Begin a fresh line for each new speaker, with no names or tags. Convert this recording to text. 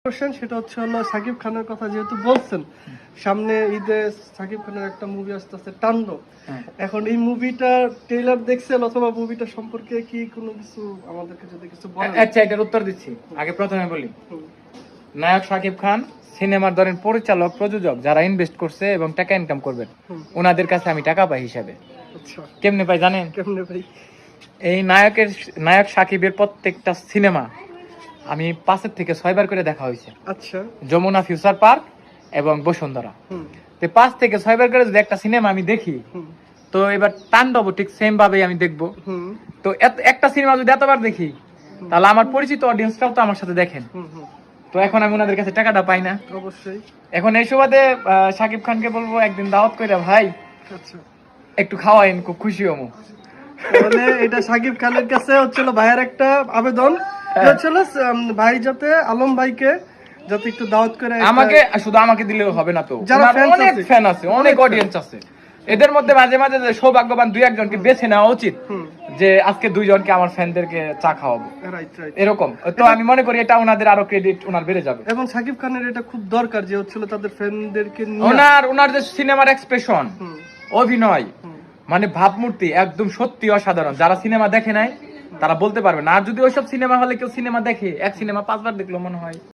Question সেটা হচ্ছে হলো সাকিব খানের কথা যেহেতু বলছেন, সামনে ঈদে সাকিব খানের একটা মুভি আসতেছে তাণ্ডব। এখন এই মুভিটা ট্রেলার দেখছেন অথবা মুভিটা সম্পর্কে কি কোনো কিছু আমাদেরকে যদি কিছু বলেন?
আচ্ছা, এটার উত্তর দিচ্ছি। আগে প্রথমে বলি, নায়ক সাকিব খান সিনেমার ধরেন পরিচালক প্রযোজক যারা ইনভেস্ট করছে এবং টাকা ইনকাম করবেন, ওনাদের কাছে আমি টাকা পাই হিসাবে।
আচ্ছা,
কেমনে পাই জানেন?
কেমনে ভাই?
এই নায়ক সাকিবের প্রত্যেকটা সিনেমা আমি 5 থেকে 6 বার করে দেখা হয়েছে।
আচ্ছা,
যমুনা ফিউচার পার্ক এবং বসুন্ধরা। তো 5 থেকে 6 বার করে যদি একটা সিনেমা আমি দেখি, তো এবার তাণ্ডব ঠিক সেম ভাবেই আমি দেখবো। তো একটা সিনেমা যদি এতবার দেখি, তাহলে আমার পরিচিত অডিয়েন্সরাও তো আমার সাথে দেখেন। তো এখন আমি ওনাদের কাছে টাকাটা পাই না।
অবশ্যই।
এখন এই সুবাদে সাকিব খানকে বলবো একদিন দাওয়াত করে, ভাই
আচ্ছা,
একটু খাওয়াইন, খুব খুশি হবো।
তাহলে এটা সাকিব খানের কাছে হচ্ছিল ভাইয়ের একটা আবেদন, হচ্ছিল ভাই যাতে আলম ভাইকে যাতে একটু দাওয়াত করে।
আমাকে শুধু আমাকে দিলেও হবে না, তো
যারা
অনেক ফ্যান আছে, অনেক অডিয়েন্স আছে, এদের মধ্যে মাঝে মাঝে সৌভাগ্যবান 2-1 জনকে বেছে নেওয়া উচিত, যে আজকে 2 জনকে আমার ফ্যানদেরকে চা খাওয়াবো, এরকম। তো আমি মনে করি এটা ওনাদের আরো ক্রেডিট ওনার বেড়ে যাবে।
এবং সাকিব খানের এটা খুব দরকার যে হচ্ছিল তাদের ফ্যানদেরকে
ওনার যে সিনেমার এক্সপ্রেশন, অভিনয়, মানে ভাবমূর্তি একদম সত্যি অসাধারণ। যারা সিনেমা দেখে নাই তারা বলতে পারবে না। আর যদি ওইসব সিনেমা হলে কেউ সিনেমা দেখে, এক সিনেমা 5 বার দেখলো মনে হয়।